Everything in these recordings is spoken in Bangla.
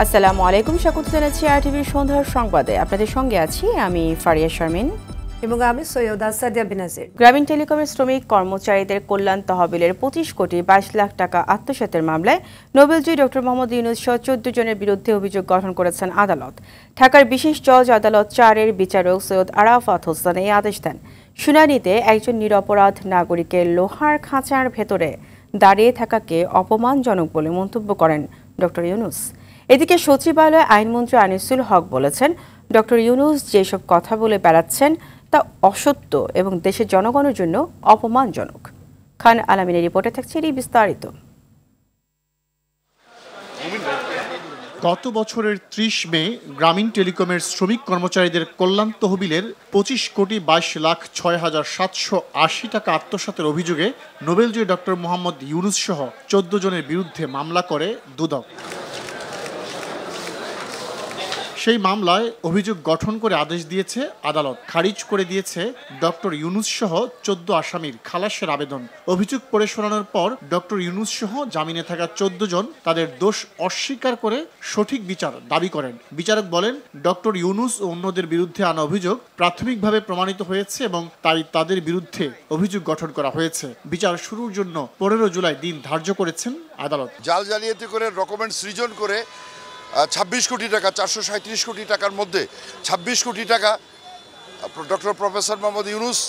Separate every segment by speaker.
Speaker 1: আসসালামু আলাইকুম, স্বাগত জানাচ্ছি আরটিভির সন্ধ্যার সংবাদে। আপনাদের সঙ্গে আছি আমি ফারিয়া শারমিন
Speaker 2: এবং আমি সৈয়দা সাদিয়া বেনাজির।
Speaker 1: গ্রামীণ টেলিকমের শ্রমিক কর্মচারীদের কল্যাণ তহবিলের 25 কোটি 22 লাখ টাকা আত্মসাতের মামলায় নোবেলজয়ী ডক্টর মোহাম্মদ ইউনূস সহ 14 জনের বিরুদ্ধে অভিযোগ গঠন করেছেন আদালত। ঢাকার বিশেষ জজ আদালত 4-এর বিচারক সৈয়দ আরাফাত হোসেন এই আদেশ দেন। শুনানিতে একজন নিরপরাধ নাগরিকের লোহার খাঁচার ভেতরে দাঁড়িয়ে থাকাকে অপমানজনক বলে মন্তব্য করেন ডক্টর ইউনূস। এদিকে সচিবালয়ে আইনমন্ত্রী আনিসুল হক বলেছেন, ডক্টর ইউনূস যেসব কথা বলে বেড়াচ্ছেন তা অসত্য এবং দেশের জনগণের জন্য অপমানজনক। খান আলামিনের রিপোর্টে থাকছে এই বিস্তারিত।
Speaker 3: গত বছরের 30 মে গ্রামীণ টেলিকমের শ্রমিক কর্মচারীদের কল্যাণ তহবিলের 25 কোটি 22 লাখ 6,780 টাকা আত্মসাতের অভিযোগে নোবেলজয়ী ডক্টর মোহাম্মদ ইউনূস সহ 14 জনের বিরুদ্ধে মামলা করে দুদক। সেই মামলায় অভিযোগ গঠন করে আদেশ দিয়েছে আদালত। খারিজ করে দিয়েছে ডক্টর ইউনূস সহ 14 আসামির খালাসের আবেদন। অভিযোগ পড়ে শোনানোর পর ডক্টর ইউনূস সহ জামিনে থাকা 14 জন তাদের দোষ অস্বীকার করে সঠিক বিচার দাবি করেন। বিচারক বলেন, ডক্টর ইউনূস ও অন্যদের বিরুদ্ধে আনা অভিযোগ প্রাথমিকভাবে প্রমাণিত হয়েছে এবং তাই তাদের বিরুদ্ধে অভিযোগ গঠন করা হয়েছে। বিচার শুরুর জন্য 15 জুলাই দিন ধার্য করেছেন আদালত।
Speaker 4: জাল জালিয়াতি করে ডকুমেন্ট সৃজন করে 26 কোটি টাকা 437 কোটি টাকার মধ্যে 26 কোটি টাকা ডক্টর প্রফেসর মোহাম্মদ ইউনূস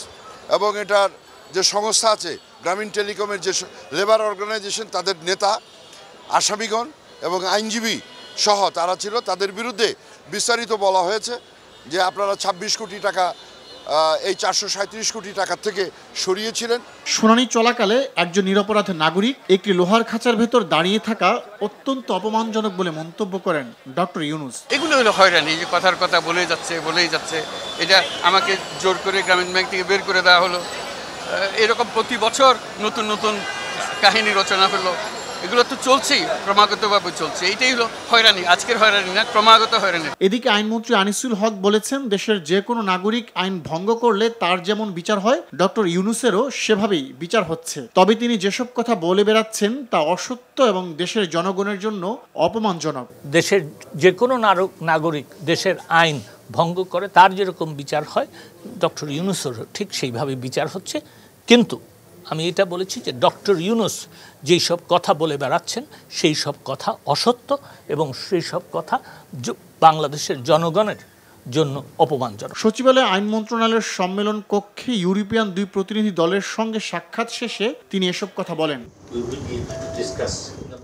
Speaker 4: এবং এটার যে সংস্থা আছে গ্রামীণ টেলিকমের যে লেবার অর্গানাইজেশন তাদের নেতা আসামিগণ এবং আইনজীবী সহ তারা ছিল, তাদের বিরুদ্ধে বিস্তারিত বলা হয়েছে যে আপনারা 26 কোটি টাকা এই 437 কোটি টাকা থেকে সরিয়েছিলেন।
Speaker 3: শুনানি চলাকালে একজন নিরপরাধ নাগরিক একটি লোহার খাঁচার ভেতর দাঁড়িয়ে থাকা অত্যন্ত অপমানজনক বলে মন্তব্য করেন ডক্টর ইউনূস।
Speaker 5: এগুলো হলো হয়রানি, যে কথার কথা বলেই যাচ্ছে। এটা আমাকে জোর করে গ্রামীণ ব্যাংক থেকে বের করে দেওয়া হলো। এরকম প্রতি বছর নতুন নতুন কাহিনী রচনা হলো। এগুলো তো চলছেই, ক্রমাগতভাবে চলছে। এইটাই হলো হয়রানি, আজকের হয়রানি না, ক্রমাগত হয়রানি।
Speaker 3: এদিকে আইনমন্ত্রী আনিসুল হক বলেছেন, দেশের যে কোনো নাগরিক আইন ভঙ্গ করলে তার যেমন বিচার হয় ডক্টর ইউনূসেরও সেভাবেই বিচার হচ্ছে। তবে তিনি যেসব কথা বলে বেড়াচ্ছেন তা অসত্য এবং দেশের জনগণের জন্য অপমানজনক।
Speaker 6: দেশের যে কোনো নাগরিক দেশের আইন ভঙ্গ করে তার যেরকম বিচার হয় ডক্টর ইউনূসেরও ঠিক সেইভাবে বিচার হচ্ছে। কিন্তু আমি এটা বলেছি যে ডক্টর ইউনূস যেই সব কথা বলে বেড়াচ্ছেন সেই সব কথা অসত্য এবং সেই সব কথা বাংলাদেশের জনগণের জন্য অপমানজনক।
Speaker 3: সচিবালয়ে আইন মন্ত্রণালয়ের সম্মেলন কক্ষে ইউরোপিয়ান 2 প্রতিনিধি দলের সঙ্গে সাক্ষাৎ শেষে তিনি এসব কথা বলেন।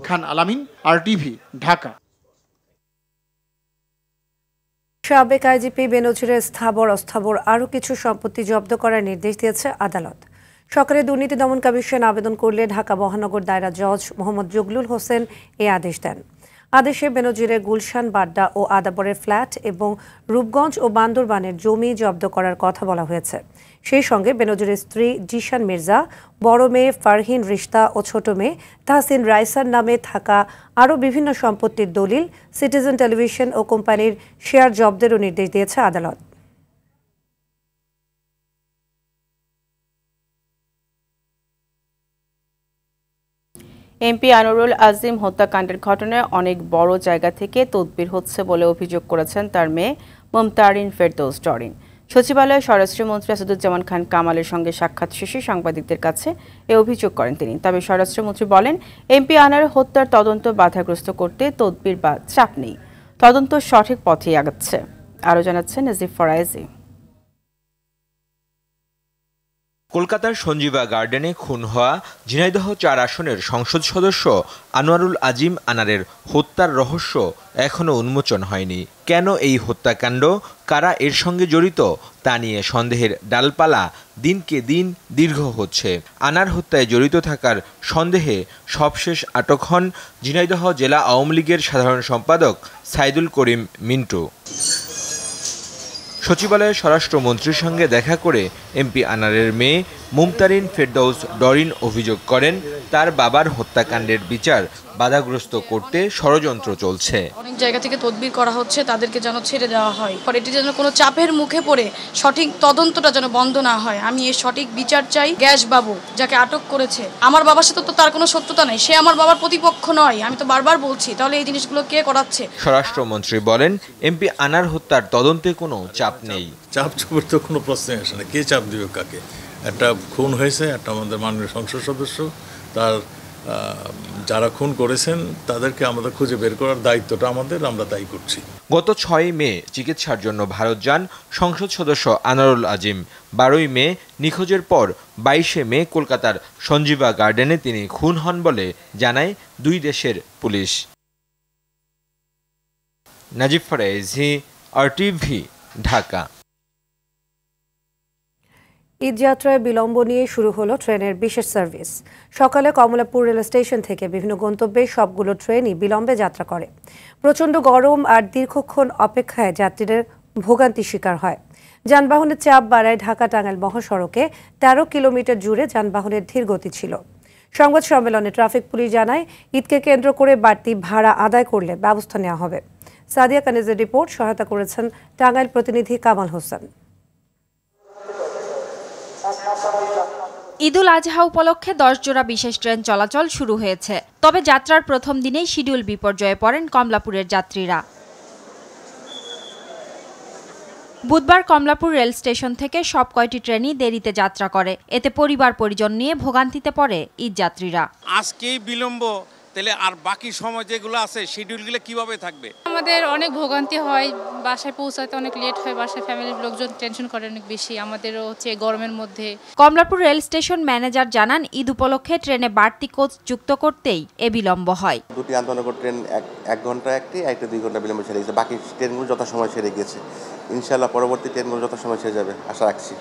Speaker 3: খান আলামিন, আরটিভি, ঢাকা।
Speaker 2: সাবেক আইজিপি বেনজিরের স্থাবর অস্থাবর আরও কিছু সম্পত্তি জব্দ করার নির্দেশ দিয়েছে আদালত। সরকারি দুর্নীতি দমন কমিশন আবেদন করলে ঢাকা মহানগর দায়রা জজ মোহাম্মদ জগলুল হোসেন এ আদেশ দেন। আদেশে বেনজিরের গুলশান, বাড্ডা ও আদাবরের ফ্ল্যাট এবং রূপগঞ্জ ও বান্দরবানের জমি জব্দ করার কথা বলা হয়েছে। সেই সঙ্গে বেনজিরের স্ত্রী জিশান মির্জা, বড় মেয়ে ফারহিন রিশতা ও ছোট মেয়ে তাহসিন রাইসার নামে থাকা আরও বিভিন্ন সম্পত্তির দলিল, সিটিজেন টেলিভিশন ও কোম্পানির শেয়ার জব্দেরও নির্দেশ দিয়েছে আদালত।
Speaker 1: এমপি আনোয়ারুল আজিম হত্যাকাণ্ডের ঘটনায় অনেক বড় জায়গা থেকে তদবির হচ্ছে বলে অভিযোগ করেছেন তার মেয়ে মুমতারিন ফেরদৌস ডরিন। সচিবালয়ে স্বরাষ্ট্রমন্ত্রী আসাদুজ্জামান খান কামালের সঙ্গে সাক্ষাৎ শেষে সাংবাদিকদের কাছে এ অভিযোগ করেন তিনি। তবে স্বরাষ্ট্রমন্ত্রী বলেন, এমপি আনোয়ার হত্যার তদন্ত বাধাগ্রস্ত করতে তদবির বা চাপ নেই, তদন্ত সঠিক পথেই আগাচ্ছে। আরও জানাচ্ছেন নাজিফ ফরায়েজি।
Speaker 7: কলকাতার সঞ্জীবা গার্ডেনে খুন হওয়া ঝিনাইদহ 4 আসনের সংসদ সদস্য আনোয়ারুল আজিম আনারের হত্যার রহস্য এখনও উন্মোচন হয়নি। কেন এই হত্যাকাণ্ড, কারা এর সঙ্গে জড়িত তা নিয়ে সন্দেহের ডালপালা দিনকে দিন দীর্ঘ হচ্ছে। আনার হত্যায় জড়িত থাকার সন্দেহে সবশেষ আটক হন ঝিনাইদহ জেলা আওয়ামী লীগের সাধারণ সম্পাদক সাইদুল করিম মিন্টু। সচিবালয়ে স্বরাষ্ট্রমন্ত্রীর সঙ্গে দেখা করে এমপি আনারের মেয়ে মুমতারিন ফেরদৌস ডরিন অভিযোগ করেন তার বাবার হত্যাকাণ্ডের বিচার বাধাগ্রস্ত করতে ষড়যন্ত্র চলছে।
Speaker 8: অনেক জায়গা থেকে তদবির করা হচ্ছে তাদেরকে যেন ছেড়ে দেওয়া হয়, পরে এটি যেন কোনো চাপের মুখে পড়ে সঠিক তদন্তটা যেন বন্ধ না হয়। আমি এর সঠিক বিচার চাই। গ্যাস বাবু যাকে আটক করেছে, আমার বাবার সাথে তো তার কোনো শত্রুতা নেই, সে আমার বাবার প্রতিপক্ষ নয়, আমি তো বারবার বলছি। তাহলে এই জিনিসগুলো কে করাচ্ছে?
Speaker 7: স্বরাষ্ট্রমন্ত্রী বলেন এমপি আনার হত্যার তদন্তে কোনো চাপ নেই।
Speaker 9: চাপ চুপের তো কোনো প্রশ্নই আসে না। কে চাপ দিবে কাকে? একটা খুন হয়েছে, একটা আমাদের মাননীয় সংসদ সদস্য, তার যারা খুন করেছেন তাদেরকে আমাদের খুঁজে বের করার দায়িত্বটা আমাদের, আমরা তাই করছি।
Speaker 7: গত 6 মে চিকিৎসার জন্য ভারত যান সংসদ সদস্য আনোয়ারুল আজিম। 12 মে নিখোঁজের পর 22 মে কলকাতার সঞ্জীবা গার্ডেনে তিনি খুন হন বলে জানায় দুই দেশের পুলিশ। নাজিব ফারাইজি, RTV, ঢাকা।
Speaker 2: ঈদযাত্রায় বিলম্ব নিয়ে শুরু হলো ট্রেনের বিশেষ সার্ভিস। সকালে কমলাপুর রেল স্টেশন থেকে বিভিন্ন গন্তব্যে সবগুলো ট্রেনই বিলম্বে যাত্রা করে। প্রচণ্ড গরম আর দীর্ঘক্ষণ অপেক্ষায় যাত্রীদের ভোগান্তির শিকার হয়। যানবাহনের চাপ বাড়ায় ঢাকা-টাঙ্গাইল মহাসড়কে 13 কিলোমিটার জুড়ে যানবাহনের ধীর গতি ছিল। সংবাদ সম্মেলনে ট্রাফিক পুলিশ জানায় ঈদকে কেন্দ্র করে বাড়তি ভাড়া আদায় করলে ব্যবস্থা নেওয়া হবে। সাদিয়া কানিজের রিপোর্ট, সহায়তা করেছেন টাঙ্গাইল প্রতিনিধি কামাল হোসেন।
Speaker 10: ঈদুল আজহা উপলক্ষে 10 জোড়া বিশেষ ট্রেন চলাচল শুরু হয়েছে। তবে যাত্রার প্রথম দিনেই শিডিউল বিপর্যয়ে পড়েন কমলাপুরের যাত্রীরা। বুধবার কমলাপুর রেল স্টেশন থেকে সব কয়টি ট্রেনই দেরিতে যাত্রা করে। এতে পরিবার পরিজন নিয়ে ভোগান্তিতে পড়ে ঈদ যাত্রীরা।
Speaker 11: আজকেই বিলম্ব, তাহলে আর বাকি সময় যেগুলো আছে শিডিউলগুলো কিভাবে থাকবে?
Speaker 12: আমাদের অনেক ভোগান্তি হয়, বাসায় পৌঁছাতে অনেক লেট হয়, বাসায় ফ্যামিলির লোকজন টেনশন করে অনেক বেশি, আমাদেরও হচ্ছে গরমের মধ্যে।
Speaker 10: কমলাপুর রেল স্টেশন ম্যানেজার জানান ঈদ উপলক্ষে ট্রেনে বাড়তি কোচ যুক্ত করতেই এ বিলম্ব হয়।
Speaker 13: দুটি আন্তনগর ট্রেন 1 ঘন্টা একটি, একটা 2 ঘন্টা বিলম্ব ছেড়ে গেছে। বাকি ট্রেনগুলো যথাসময় ছেড়ে গিয়েছে। ইনশাআল্লাহ পরবর্তী ট্রেনগুলো যথাসময় ছেড়ে যাবে আশা রাখছি।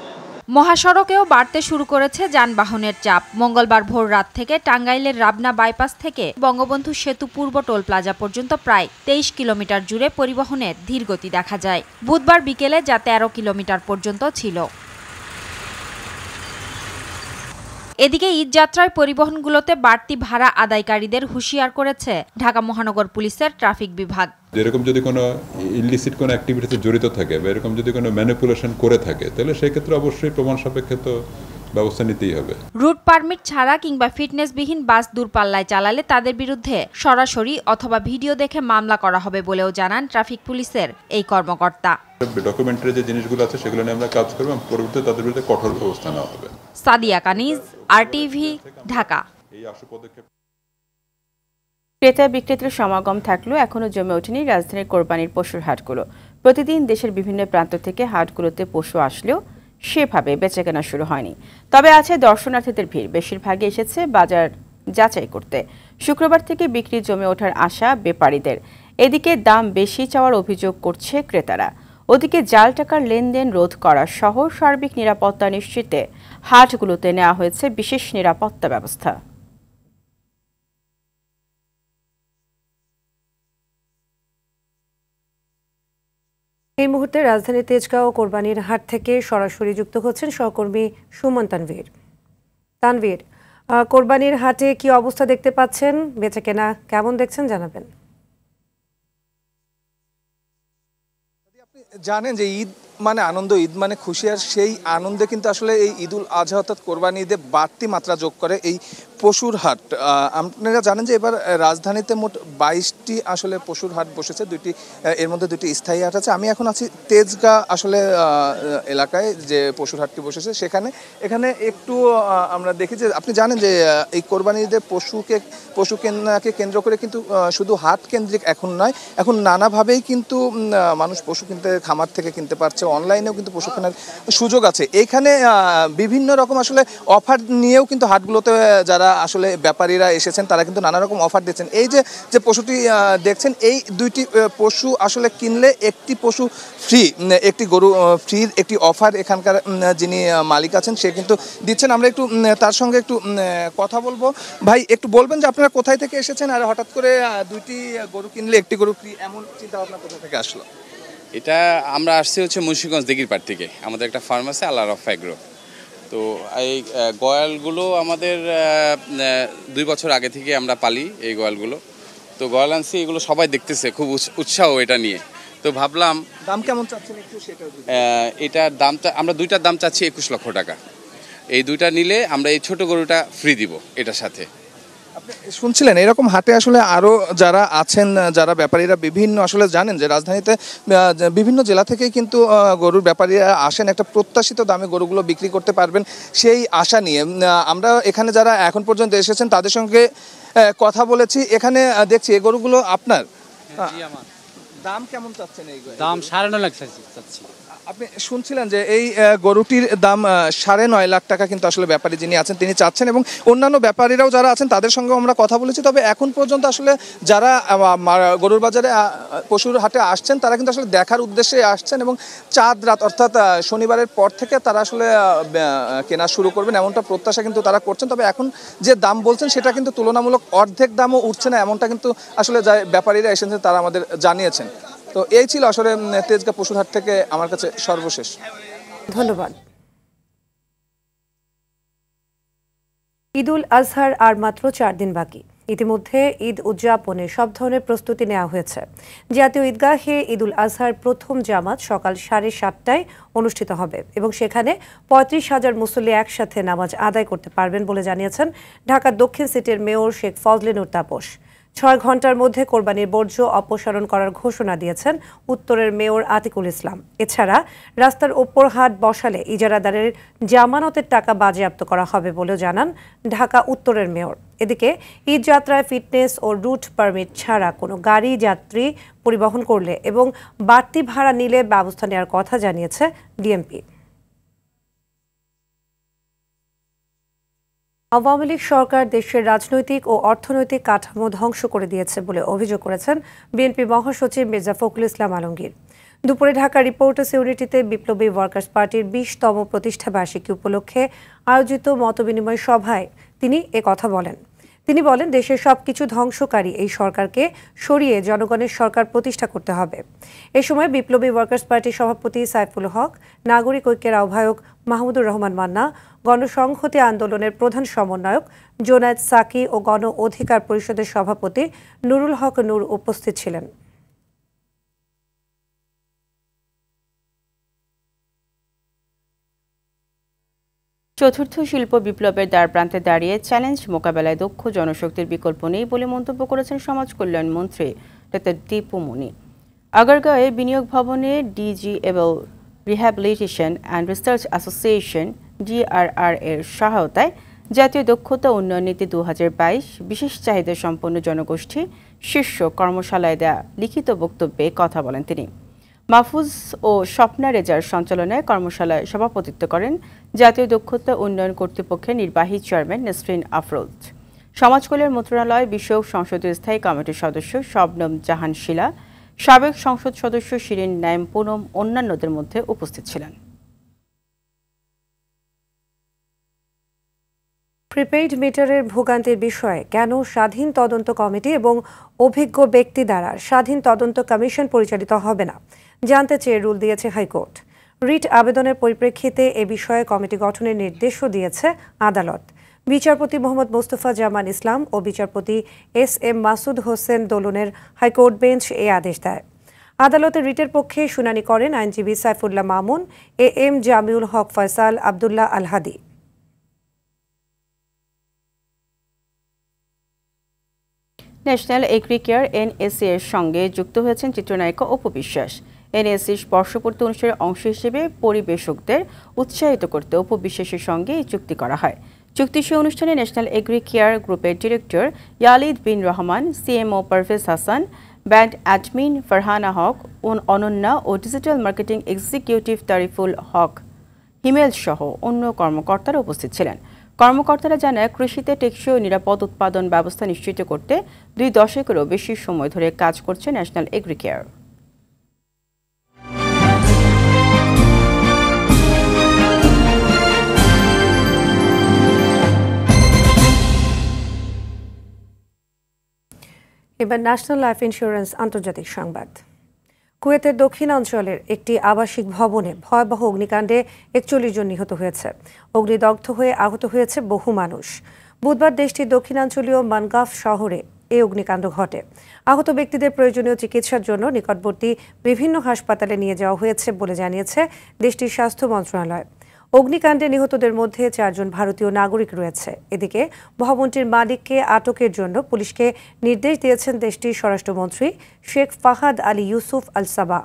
Speaker 10: মহাসড়কেও বাড়তে শুরু করেছে যানবাহনের চাপ। মঙ্গলবার ভোর রাত থেকে টাঙ্গাইলের রাবনা বাইপাস থেকে বঙ্গবন্ধু সেতু পূর্ব টোল প্লাজা পর্যন্ত প্রায় 23 কিলোমিটার জুড়ে পরিবহনের ধীরগতি দেখা যায়। বুধবার বিকেলে যা 13 কিলোমিটার পর্যন্ত ছিল। এদিকে ঈদযাত্রায় পরিবহনগুলোতে বাড়তি ভাড়া আদায়কারীদের হুঁশিয়ার করেছে ঢাকা মহানগর পুলিশের ট্রাফিক বিভাগ।
Speaker 14: এরকম যদি কোনো ইলিসিট কোনো অ্যাক্টিভিটিতে জড়িত থাকে বা এরকম যদি কোনো ম্যানিপুলেশন করে থাকে, তাহলে সেই ক্ষেত্রে অবশ্যই প্রমাণ সাপেক্ষে তো ব্যবস্থা নিতেই হবে।
Speaker 10: রুট পারমিট ছাড়া কিংবা ফিটনেসবিহীন বাস দূরপাল্লায় চালালে তাদের বিরুদ্ধে সরাসরি অথবা ভিডিও দেখে মামলা করা হবে বলেও জানান ট্রাফিক পুলিশের এই কর্মকর্তা।
Speaker 14: ডকুমেন্টারি যে জিনিসগুলো আছে সেগুলো নিয়ে আমরা কাজ করব এবং পরবর্তীতে তাদের বিরুদ্ধে কঠোর ব্যবস্থা নেওয়া হবে।
Speaker 10: সাদিয়া কানিজ, RTV, ঢাকা।
Speaker 1: ক্রেতা বিক্রেতার সমাগম থাকলেও এখনও জমে ওঠেনি রাজধানীর কোরবানির পশুর হাটগুলো। প্রতিদিন দেশের বিভিন্ন প্রান্ত থেকে হাটগুলোতে পশু আসলেও সেভাবে বেচাকেনা শুরু হয়নি। তবে আছে দর্শনার্থীদের ভিড়, বেশিরভাগই এসেছে বাজার যাচাই করতে। শুক্রবার থেকে বিক্রি জমে ওঠার আশা ব্যাপারীদের। এদিকে দাম বেশি চাওয়ার অভিযোগ করছে ক্রেতারা। ওদিকে জাল টাকার লেনদেন রোধ করা সহ সার্বিক নিরাপত্তা নিশ্চিতে হাটগুলোতে নেওয়া হয়েছে বিশেষ নিরাপত্তা ব্যবস্থা।
Speaker 2: এই মুহূর্তে রাজধানীর তেজগাঁও কোরবানির হাট থেকে সরাসরি যুক্ত হচ্ছেন সহকর্মী সুমন তানভীর। কোরবানির হাটে কি অবস্থা দেখতে পাচ্ছেন, বেচাকেনা কেমন দেখছেন জানাবেন।
Speaker 15: জানেন যে ঈদ মানে আনন্দ, ঈদ মানে খুশি, আর সেই আনন্দে কিন্তু আসলে এই ঈদুল আজহা অর্থাৎ কোরবানি ঈদে বাড়তি মাত্রা যোগ করে এই পশুর হাট। আপনারা জানেন যে এবার রাজধানীতে মোট 22টি আসলে পশুর হাট বসেছে, এর মধ্যে 2টি স্থায়ী হাট আছে। আমি এখন আছি তেজগাঁ আসলে এলাকায় যে পশুর হাটটি বসেছে সেখানে। এখানে একটু আমরা দেখি যে আপনি জানেন যে এই কোরবানি ঈদে পশু কেনাকে কেন্দ্র করে কিন্তু শুধু হাট কেন্দ্রিক এখন নয়, এখন নানাভাবেই কিন্তু মানুষ পশু কিনতে খামার থেকে কিনতে পারছে, অনলাইনেও কিন্তু পশু কেনার সুযোগ আছে। এইখানে বিভিন্ন রকম আসলে অফার নিয়েও কিন্তু হাটগুলোতে যারা আসলে ব্যাপারীরা এসেছেন তারা কিন্তু নানা রকম অফার দিচ্ছেন। এই যে পশুটি দেখছেন, এই 2টি পশু আসলে কিনলে একটি পশু ফ্রি, একটি গরু ফ্রির একটি অফার এখানকার যিনি মালিক আছেন সে কিন্তু দিচ্ছেন। আমরা একটু তার সঙ্গে একটু কথা বলবো। ভাই, একটু বলবেন যে আপনারা কোথায় থেকে এসেছেন আর হঠাৎ করে 2টি গরু কিনলে একটি গরু ফ্রি এমন চিন্তা ভাবনা কোথা থেকে আসলো?
Speaker 16: এটা আমরা আসছি হচ্ছে মুন্সিগঞ্জ দিঘিরপাড় থেকে। আমাদের একটা ফার্ম আছে আল্লাহ রফা এগ্রো।
Speaker 11: তো এই গয়ালগুলো আমাদের 2 বছর আগে থেকে আমরা পালি এই গয়ালগুলো। তো গয়াল আনছি, এগুলো সবাই দেখতেছে, খুব উৎসাহ এটা নিয়ে। তো ভাবলাম
Speaker 15: দাম কেমন চাচ্ছেন একটু সেটা।
Speaker 11: এটার দামটা আমরা 2টার দাম চাচ্ছি 21 লক্ষ টাকা। এই 2টা নিলে আমরা এই ছোট গরুটা ফ্রি দিব এটার সাথে।
Speaker 15: শুনছিলেন এরকম হাটে আসলে আরো যারা আছেন, যারা ব্যাপারীরা বিভিন্ন আসলে জানেন যে রাজধানীতে বিভিন্ন জেলা থেকে কিন্তু গরুর ব্যাপারীরা আসেন একটা প্রত্যাশিত দামে গরুগুলো বিক্রি করতে পারবেন সেই আশা নিয়ে। আমরা এখানে যারা এখন পর্যন্ত এসেছেন তাদের সঙ্গে কথা বলেছি। এখানে দেখছি এই গরুগুলো আপনার, দাম কেমন চাচ্ছেন? এই
Speaker 16: দাম 9.5 লাখ চাচ্ছি।
Speaker 15: আপনি শুনছিলেন যে এই গরুটির দাম 9.5 লাখ টাকা কিন্তু আসলে ব্যাপারী যিনি আছেন তিনি চাচ্ছেন, এবং অন্যান্য ব্যাপারীরাও যারা আছেন তাদের সঙ্গে আমরা কথা বলেছি। তবে এখন পর্যন্ত আসলে যারা গরুর বাজারে পশুর হাটে আসছেন তারা কিন্তু আসলে দেখার উদ্দেশ্যে আসছেন, এবং চাঁদ রাত অর্থাৎ শনিবারের পর থেকে তারা আসলে কেনা শুরু করবেন এমনটা প্রত্যাশা কিন্তু তারা করছেন। তবে এখন যে দাম বলছেন সেটা কিন্তু তুলনামূলক অর্ধেক দামও উঠছে না, এমনটা কিন্তু আসলে যে ব্যাপারীরা এসেছেন তারা আমাদের জানিয়েছেন। তো এই ছিল আসলে তেজগাঁ পশুর হাট থেকে আমার কাছে সর্বশেষ।
Speaker 2: ধন্যবাদ। ঈদুল আজহার আর মাত্র 4 দিন বাকি। ইতিমধ্যে ঈদ উদযাপনে সব ধরনের প্রস্তুতি নেওয়া হয়েছে। জাতীয় ঈদগাহে ঈদুল আজহার প্রথম জামাত সকাল 7:30টায় অনুষ্ঠিত হবে এবং সেখানে 35,000 মুসল্লি একসাথে নামাজ আদায় করতে পারবেন বলে জানিয়েছেন ঢাকা দক্ষিণ সিটির মেয়র শেখ ফজলে নূর তাপস। 6 ঘন্টার মধ্যে কোরবানির বর্জ্য অপসারণ করার ঘোষণা দিয়েছেন উত্তরের মেয়র আতিকুল ইসলাম। এছাড়া রাস্তার ওপর হাট বসালে ইজারাদারের জামানতের টাকা বাজেয়াপ্ত করা হবে বলেও জানান ঢাকা উত্তরের মেয়র। এদিকে ঈদ যাত্রায় ফিটনেস ও রুট পারমিট ছাড়া কোনো গাড়ি যাত্রী পরিবহন করলে এবং বাড়তি ভাড়া নিলে ব্যবস্থা নেওয়ার কথা জানিয়েছে ডিএমপি। আওয়ামী লীগ সরকার দেশের রাজনৈতিক ও অর্থনৈতিক কাঠামো ধ্বংস করে দিয়েছে বলে অভিযোগ করেছেন বিএনপি মহাসচিব মির্জা ফখরুল ইসলাম আলমগীর। দুপুরে ঢাকা রিপোর্টার্স ইউনিটিতে বিপ্লবী ওয়ার্কার্স পার্টির 20তম প্রতিষ্ঠা বার্ষিকী উপলক্ষে আয়োজিত মতবিনিময় সভায় তিনি কথা বলেন। তিনি বলেন, দেশের সবকিছু ধ্বংসকারী এই সরকারকে সরিয়ে জনগণের সরকার প্রতিষ্ঠা করতে হবে। এ সময় বিপ্লবী ওয়ার্কার্স পার্টির সভাপতি সাইফুল হক, নাগরিক ঐক্যের আহ্বায়ক মাহমুদুর রহমান মান্না, গণসংহতি আন্দোলনের প্রধান সমন্বয়ক জোনায়েদ সাকি ও গণ অধিকার পরিষদের সভাপতি নুরুল হক নূর উপস্থিত ছিলেন।
Speaker 1: চতুর্থ শিল্প বিপ্লবের দ্বারপ্রান্তে দাঁড়িয়ে চ্যালেঞ্জ মোকাবেলায় দক্ষ জনশক্তির বিকল্প নেই বলে মন্তব্য করেছেন সমাজ কল্যাণ মন্ত্রী ডক্টর দীপু মনি। আগারগাঁওয়ে বিনিয়োগ ভবনে Disabled Rehabilitation and Research Association DRR এর সহায়তায় জাতীয় দক্ষতা উন্নয়ন নীতি 2022 বিশেষ চাহিদা সম্পন্ন জনগোষ্ঠী শীর্ষ কর্মশালায় দেয়া লিখিত বক্তব্যে কথা বলেন তিনি। মাহফুজ ও স্বপ্না রেজার সঞ্চালনায় কর্মশালায় সভাপতিত্ব করেন জাতীয় দক্ষতা উন্নয়ন কর্তৃপক্ষের নির্বাহী চেয়ারম্যান নেসরিন আফরোজ। সমাজ কল্যাণ মন্ত্রণালয় বিষয়ক সংসদীয় স্থায়ী কমিটির সদস্য শবনম জাহান শিলা, সাবেক সংসদ সদস্য শিরিন নাইম পুনম অন্যান্যদের মধ্যে উপস্থিত ছিলেন।
Speaker 2: প্রিপেইড মিটারের ভোগান্তির বিষয়ে কেন স্বাধীন তদন্ত কমিটি এবং অভিজ্ঞ ব্যক্তি দ্বারা স্বাধীন তদন্ত কমিশন পরিচালিত হবে না জানতে চেয়ে রুল দিয়েছে হাইকোর্ট। রিট আবেদনের পরিপ্রেক্ষিতে এ বিষয়ে কমিটি গঠনের নির্দেশও দিয়েছে আদালত। বিচারপতি মোহাম্মদ মোস্তফা জামান ইসলাম ও বিচারপতি SM মাসুদ হোসেন দোলনের হাইকোর্ট বেঞ্চ এ আদেশ দেয়। আদালতের রিটের পক্ষে শুনানি করেন আইনজীবী Saifullah Mamun, AM Jamiul Haque Faisal, Abdullah Al Hadi.
Speaker 1: National Agricare NSA এর সঙ্গে যুক্ত হয়েছেন চিত্রনায়িকা অপু বিশ্বাস। NSA বর্ষপূর্তি অনুষ্ঠানের অংশ হিসেবে পরিবেশকদের উৎসাহিত করতে অপু বিশ্বাসের সঙ্গে এই চুক্তি করা হয়। চুক্তি সে অনুষ্ঠানে ন্যাশনাল এগ্রিকেয়ার গ্রুপের director Yalid Bin Rahman, CMO Parvez Hasan, brand admin Farhana Haque, Ananya ও digital marketing executive Tariful Haque Himel সহ অন্য কর্মকর্তারা উপস্থিত ছিলেন। কর্মকর্তারা জানায়, কৃষিতে টেকসই ও নিরাপদ উৎপাদন ব্যবস্থা নিশ্চিত করতে 2 দশকেরও বেশি সময় ধরে কাজ করছে ন্যাশনাল এগ্রিকেয়ার।
Speaker 2: এবার ন্যাশনাল লাইফ ইন্স্যুরেন্স আন্তর্জাতিক সংবাদ। কুয়েতের দক্ষিণাঞ্চলের একটি আবাসিক ভবনে ভয়াবহ অগ্নিকাণ্ডে 41 জন নিহত হয়েছে। অগ্নিদগ্ধ হয়ে আহত হয়েছে বহু মানুষ। বুধবার দেশটির দক্ষিণাঞ্চলীয় মানগাফ শহরে এই অগ্নিকাণ্ড ঘটে। আহত ব্যক্তিদের প্রয়োজনীয় চিকিৎসার জন্য নিকটবর্তী বিভিন্ন হাসপাতালে নিয়ে যাওয়া হয়েছে বলে জানিয়েছে দেশটির স্বাস্থ্য মন্ত্রণালয়। অগ্নিকাণ্ডে নিহতদের মধ্যে 4 জন ভারতীয় নাগরিক রয়েছে। এদিকে ভবনটির মালিককে আটকের জন্য পুলিশকে নির্দেশ দিয়েছেন দেশটির স্বরাষ্ট্রমন্ত্রী শেখ ফাহাদ আলী ইউসুফ আল সাবা।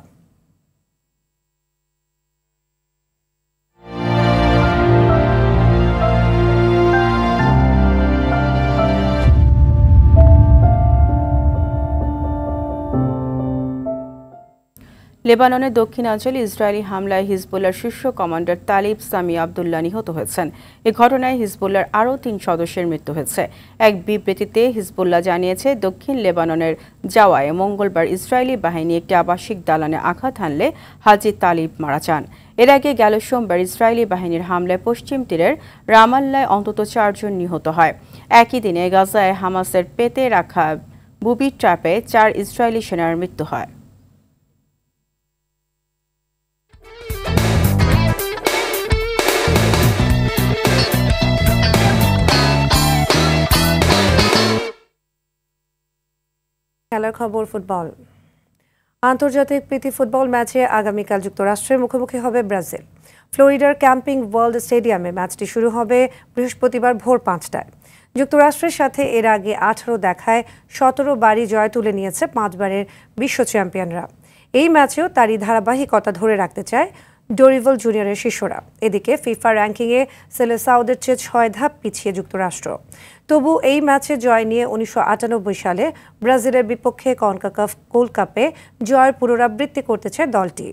Speaker 1: লেবাননের দক্ষিণাঞ্চলে ইসরায়েলি হামলায় হিজবুল্লাহর শীর্ষ কমান্ডার তালিব সামি আবদুল্লাহ নিহত হয়েছেন। এ ঘটনায় হিজবুল্লাহর আরও 3 সদস্যের মৃত্যু হয়েছে। এক বিবৃতিতে হিজবুল্লাহ জানিয়েছে, দক্ষিণ লেবাননের জাওয়ায় মঙ্গলবার ইসরায়েলি বাহিনী একটি আবাসিক দালানে আঘাত হানলে হাজি তালিব মারা যান। এর আগে গেল সোমবার ইসরায়েলি বাহিনীর হামলায় পশ্চিম তীরের রামাল্লায় অন্তত 4 জন নিহত হয়। একই দিনে গাজায় হামাসের পেতে রাখা বুবি ট্র্যাপে 4 ইসরায়েলি সেনার মৃত্যু হয়।
Speaker 2: খেলার খবর ফুটবল। আন্তর্জাতিক প্রীতি ফুটবল ম্যাচে আগামীকাল যুক্তরাষ্ট্রের মুখোমুখি হবে ব্রাজিল। ফ্লোরিডার ক্যাম্পিং ওয়ার্ল্ড স্টেডিয়ামে ম্যাচটি শুরু হবে বৃহস্পতিবার ভোর 5টায়। যুক্তরাষ্ট্রের সাথে এর আগে 18 দেখায় 17 বারই জয় তুলে নিয়েছে 5 বারের বিশ্ব চ্যাম্পিয়নরা। এই ম্যাচেও তারই ধারাবাহিকতা ধরে রাখতে চায় ডোরিভাল জুনিয়রের শিষ্যরা। এদিকে ফিফা র্যাঙ্কিংয়ে সেলেসাওদের চেয়ে 6 ধাপ পিছিয়ে যুক্তরাষ্ট্র। তবু এই ম্যাচে জয় নিয়ে 1998 সালে ব্রাজিলের বিপক্ষে কনকাকাফ গোল্ড কাপে জয়ের পুনরাবৃত্তি করতে চায় দলটি।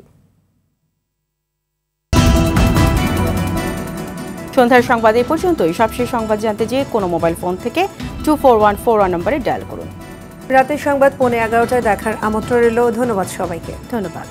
Speaker 1: সন্ধ্যার সংবাদ এই পর্যন্তই। সবশেষ সংবাদ জানতে যে কোনো মোবাইল ফোন থেকে 24141 নম্বরে ডায়াল করুন।
Speaker 2: রাতের সংবাদ 11:15টায় দেখার আমন্ত্রণ রইল। ধন্যবাদ সবাইকে।
Speaker 1: ধন্যবাদ।